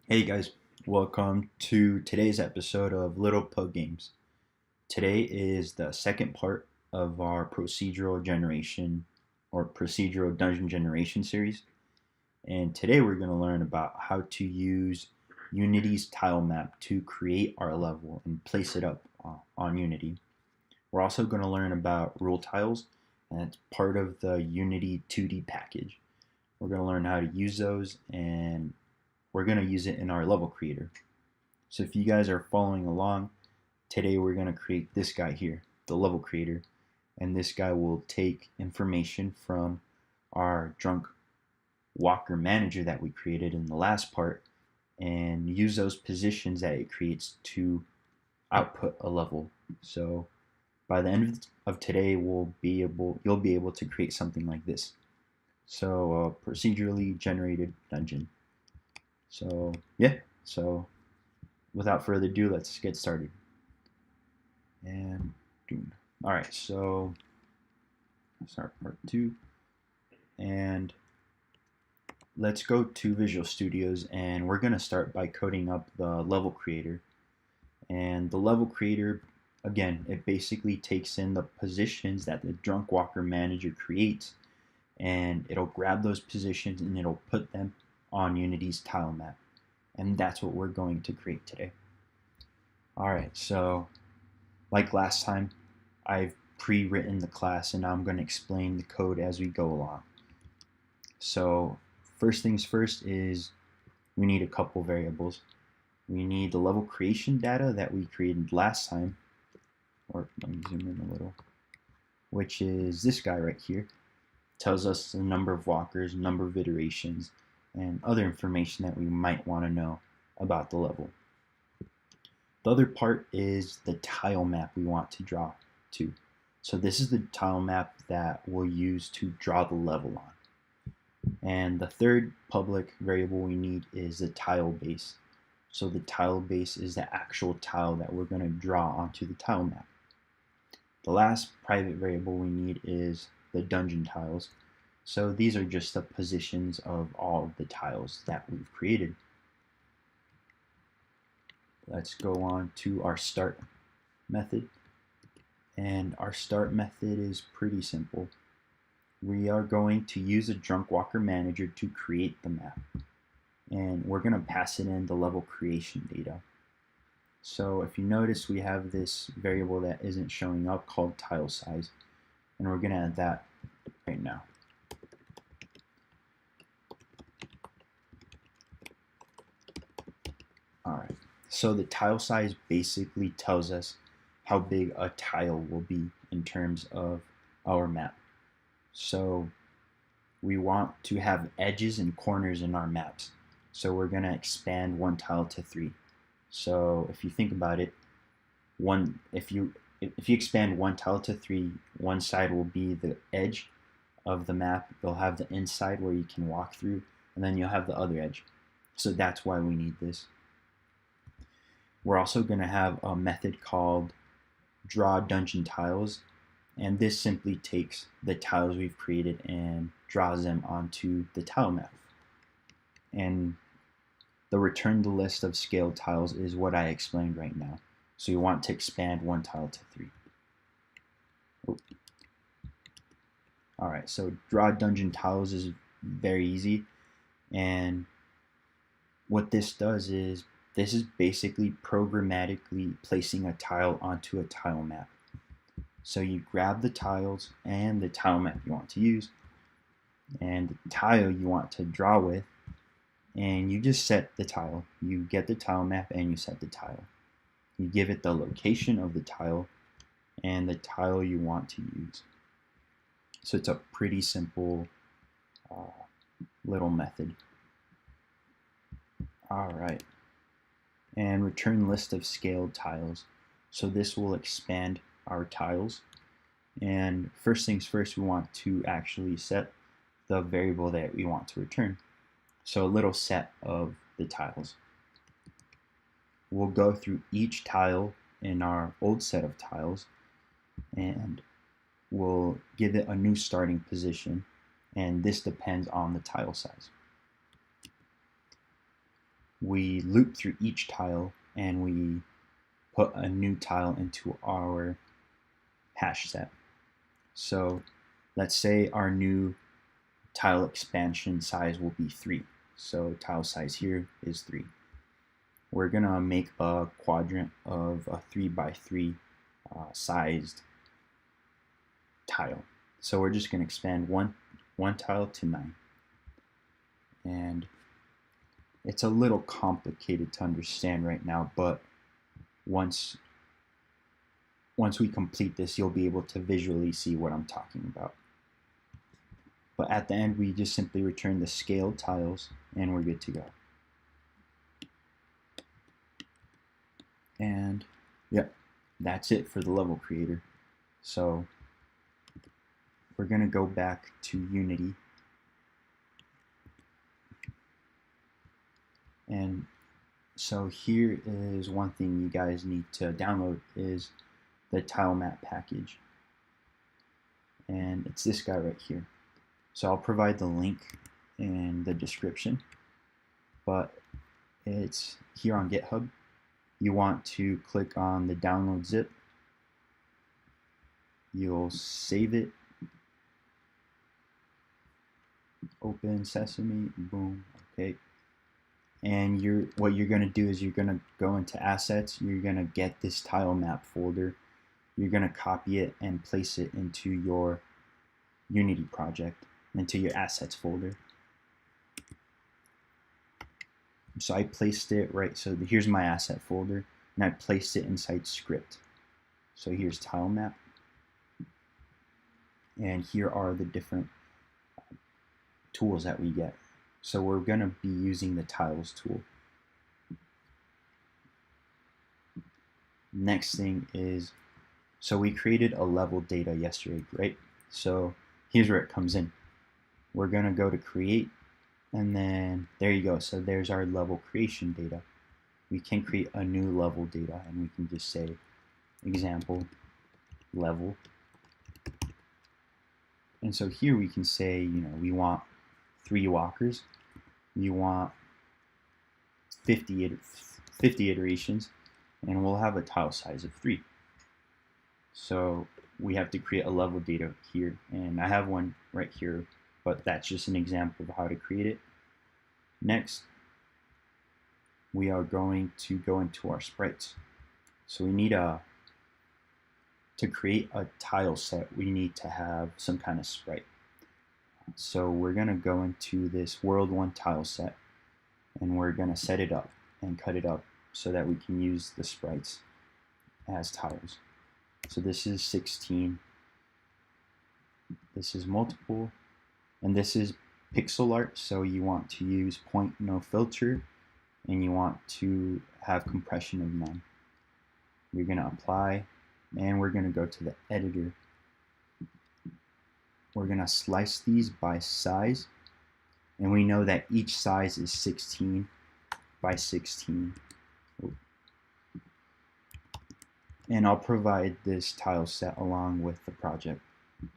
Hey guys, welcome to today's episode of Little Pug Games. Today is the second part of our procedural generation or procedural dungeon generation series. And today we're going to learn about how to use Unity's tile map to create our level and place it up on Unity. We're also going to learn about rule tiles, and it's part of the Unity 2D package. We're going to learn how to use those, and we're going to use it in our level creator. So if you guys are following along, today we're going to create this guy here, the level creator, and this guy will take information from our drunk walker manager that we created in the last part and use those positions that it creates to output a level. So by the end of today, you'll be able to create something like this. So a procedurally generated dungeon. So yeah, so without further ado, let's get started. And all right, so start part 2, and let's go to Visual Studios, and we're gonna start by coding up the level creator. And the level creator, again, it basically takes in the positions that the drunk walker manager creates, and it'll grab those positions and it'll put them on Unity's tile map. And that's what we're going to create today. All right, so like last time, I've pre-written the class and now I'm going to explain the code as we go along. So first things first is we need a couple variables. We need the level creation data that we created last time, or let me zoom in a little, which is this guy right here. Tells us the number of walkers, number of iterations, and other information that we might want to know about the level. The other part is the tile map we want to draw to. So this is the tile map that we'll use to draw the level on. And the third public variable we need is the tile base. So the tile base is the actual tile that we're going to draw onto the tile map. The last private variable we need is the dungeon tiles. So these are just the positions of all of the tiles that we've created. Let's go on to our start method. And our start method is pretty simple. We are going to use a drunk walker manager to create the map. And we're going to pass it in the level creation data. So if you notice, we have this variable that isn't showing up called tile size. And we're going to add that right now. Alright, so the tile size basically tells us how big a tile will be in terms of our map. So we want to have edges and corners in our maps. So we're going to expand one tile to 3. So if you think about it, if you expand one tile to 3, one side will be the edge of the map. You'll have the inside where you can walk through, and then you'll have the other edge. So that's why we need this. We're also going to have a method called draw dungeon tiles, and this simply takes the tiles we've created and draws them onto the tile map. And the return the list of scaled tiles is what I explained right now. So you want to expand one tile to 3. Alright, so draw dungeon tiles is very easy, and what this does is this is basically programmatically placing a tile onto a tile map. So you grab the tiles and the tile map you want to use, and the tile you want to draw with, and you just set the tile. You get the tile map and you set the tile. You give it the location of the tile and the tile you want to use. So it's a pretty simple little method. Alright. And return list of scaled tiles. So this will expand our tiles. And first things first, we want to actually set the variable that we want to return. So a little set of the tiles. We'll go through each tile in our old set of tiles and we'll give it a new starting position, and this depends on the tile size. we loop through each tile and we put a new tile into our hash set. So let's say our new tile expansion size will be 3. So tile size here is 3. We're gonna make a quadrant of a 3x3 sized tile. So we're just gonna expand one tile to 9. And it's a little complicated to understand right now, but once we complete this, you'll be able to visually see what I'm talking about. But at the end, we just simply return the scaled tiles and we're good to go. And yep, that's it for the level creator. So we're going to go back to Unity. And so here is one thing you guys need to download is the tilemap package. And it's this guy right here. So I'll provide the link in the description. But it's here on GitHub. You want to click on the download zip. You'll save it. Open Sesame, boom, okay. And what you're going to do is you're going to go into assets, you're going to get this tilemap folder, you're going to copy it and place it into your Unity project, into your assets folder. So I placed it right, so here's my asset folder, and I placed it inside script. So here's tilemap, and here are the different tools that we get. So we're going to be using the tiles tool. Next thing is, so we created a level data yesterday, right? So here's where it comes in. We're going to go to create, and then there you go. So there's our level creation data. We can create a new level data, and we can just say example level. And so here we can say, we want 3 walkers. You want 50 iterations, and we'll have a tile size of 3. So we have to create a level data here, and I have one right here, but that's just an example of how to create it. Next, we are going to go into our sprites. So we need to create a tile set, we need to have some kind of sprite. So we're going to go into this world 1 tile set, and we're going to set it up and cut it up so that we can use the sprites as tiles. So this is 16, this is multiple, and this is pixel art. So you want to use point no filter, and you want to have compression of none. You're going to apply, and we're going to go to the editor. We're going to slice these by size, and we know that each size is 16 by 16. And I'll provide this tile set along with the project.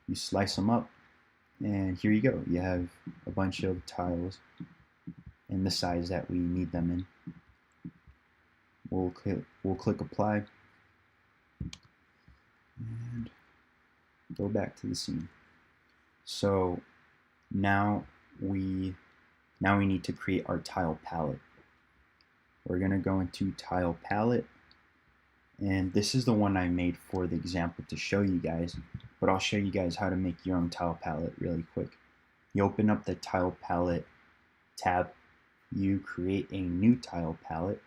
You slice them up, and here you go. You have a bunch of tiles in the size that we need them in. We'll click apply, and go back to the scene. So now we need to create our tile palette. We're going to go into tile palette, and this is the one I made for the example to show you guys, but I'll show you guys how to make your own tile palette really quick. You open up the tile palette tab, you create a new tile palette,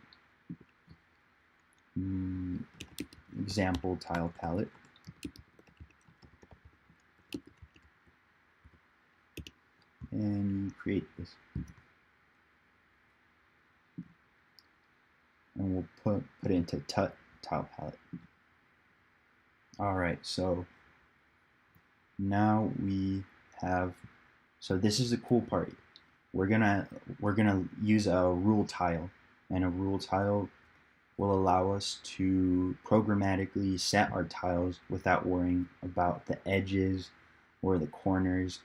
example tile palette. And you create this, and we'll put it into tile palette. All right, so now we have, so this is the cool part. We're gonna use a rule tile, and a rule tile will allow us to programmatically set our tiles without worrying about the edges or the corners.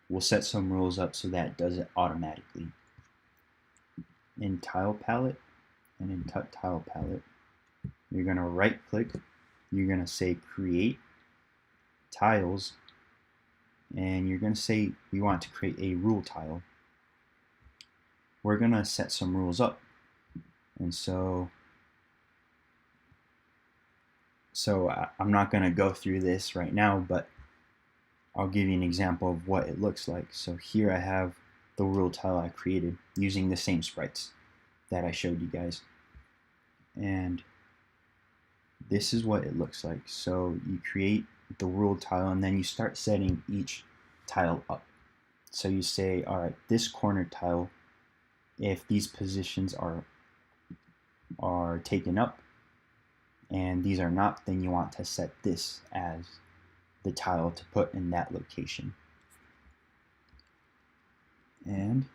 We'll set some rules up so that it does it automatically. in Tile Palette, and in Tile Palette, you're going to right click, you're going to say Create Tiles, and you're going to say we want to create a rule tile. We're going to set some rules up. And so I'm not going to go through this right now, but I'll give you an example of what it looks like. So here I have the rule tile I created using the same sprites that I showed you guys. And this is what it looks like. So you create the rule tile and then you start setting each tile up. So you say, all right, this corner tile, if these positions are taken up and these are not, then you want to set this as the tile to put in that location. And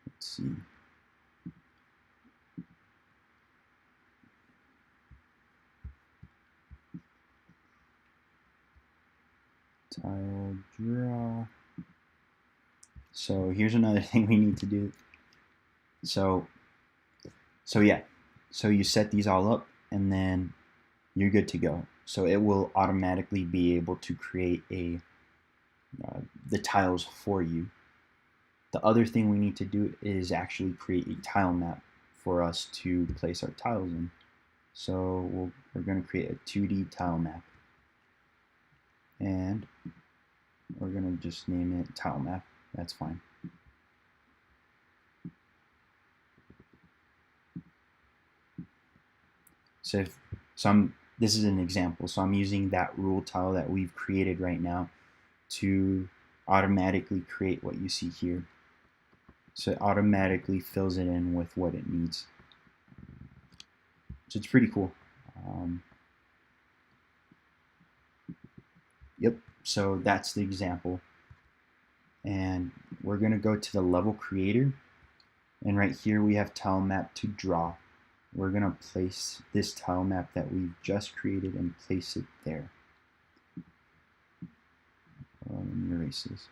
let's see. Tile draw. So here's another thing we need to do. So yeah. So you set these all up and then you're good to go. So it will automatically be able to create the tiles for you. The other thing we need to do is actually create a tile map for us to place our tiles in. So we're going to create a 2D tile map. And we're going to just name it tile map. That's fine. This is an example. So I'm using that rule tile that we've created right now to automatically create what you see here. So it automatically fills it in with what it needs. So it's pretty cool. Yep, so that's the example. And we're going to go to the level creator. And right here we have tile map to draw. We're going to place this tile map that we've just created and place it there. Let me erase this.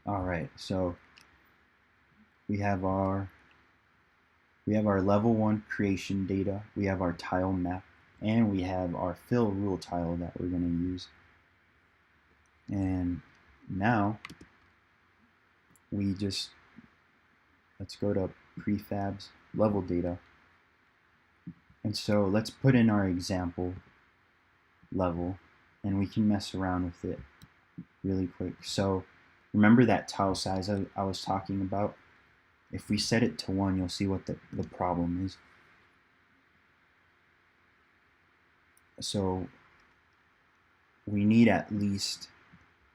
All right, so we have our level 1 creation data, we have our tile map, and we have our fill rule tile that we're going to use. And now let's go to prefabs, level data. And so let's put in our example level and we can mess around with it really quick. So remember that tile size I was talking about? If we set it to 1, you'll see what the problem is. So we need to at least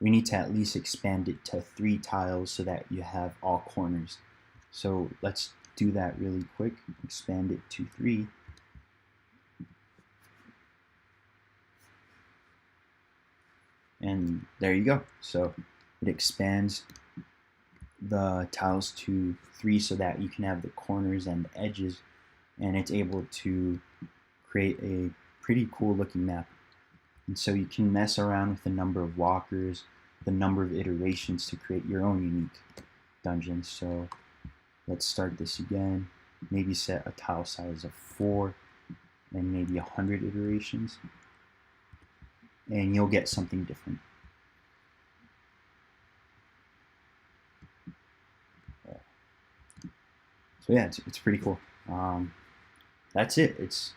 expand it to 3 tiles so that you have all corners. So let's do that really quick. Expand it to 3. And there you go. So it expands the tiles to 3 so that you can have the corners and the edges, and it's able to create a pretty cool looking map. And so you can mess around with the number of walkers, the number of iterations to create your own unique dungeons. So let's start this again. Maybe set a tile size of 4 and maybe 100 iterations. And you'll get something different. So yeah, it's pretty cool. That's it. It's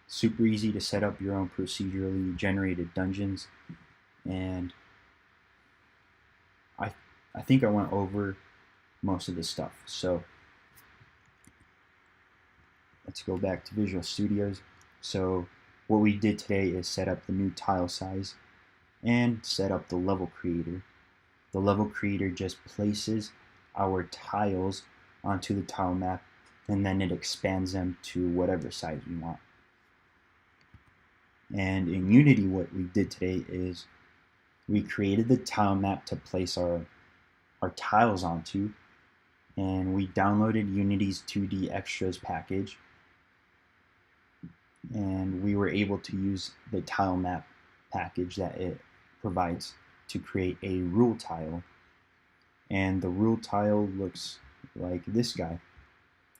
super easy to set up your own procedurally generated dungeons, and I think I went over most of this stuff. So let's go back to Visual Studios. So what we did today is set up the new tile size and set up the level creator. The level creator just places our tiles onto the tile map, and then it expands them to whatever size we want. And in Unity, what we did today is we created the tile map to place our tiles onto, and we downloaded Unity's 2D Extras package, and we were able to use the tile map package that it provides to create a rule tile. And the rule tile looks like this guy,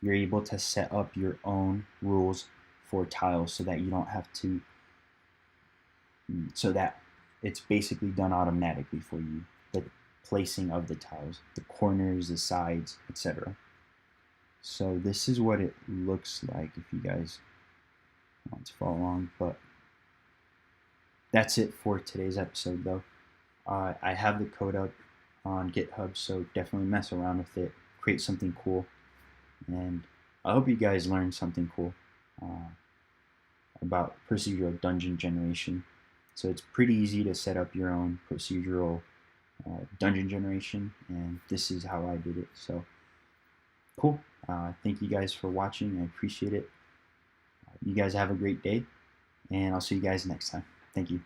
you're able to set up your own rules for tiles so that you don't have to, so that it's basically done automatically for you. The placing of the tiles, the corners, the sides, etc. So this is what it looks like if you guys want to follow along. But that's it for today's episode, though. I have the code up on GitHub, so definitely mess around with it, create something cool, and I hope you guys learned something cool about procedural dungeon generation. So it's pretty easy to set up your own procedural dungeon generation, and this is how I did it. So cool. Thank you guys for watching. I appreciate it. You guys have a great day, and I'll see you guys next time. Thank you.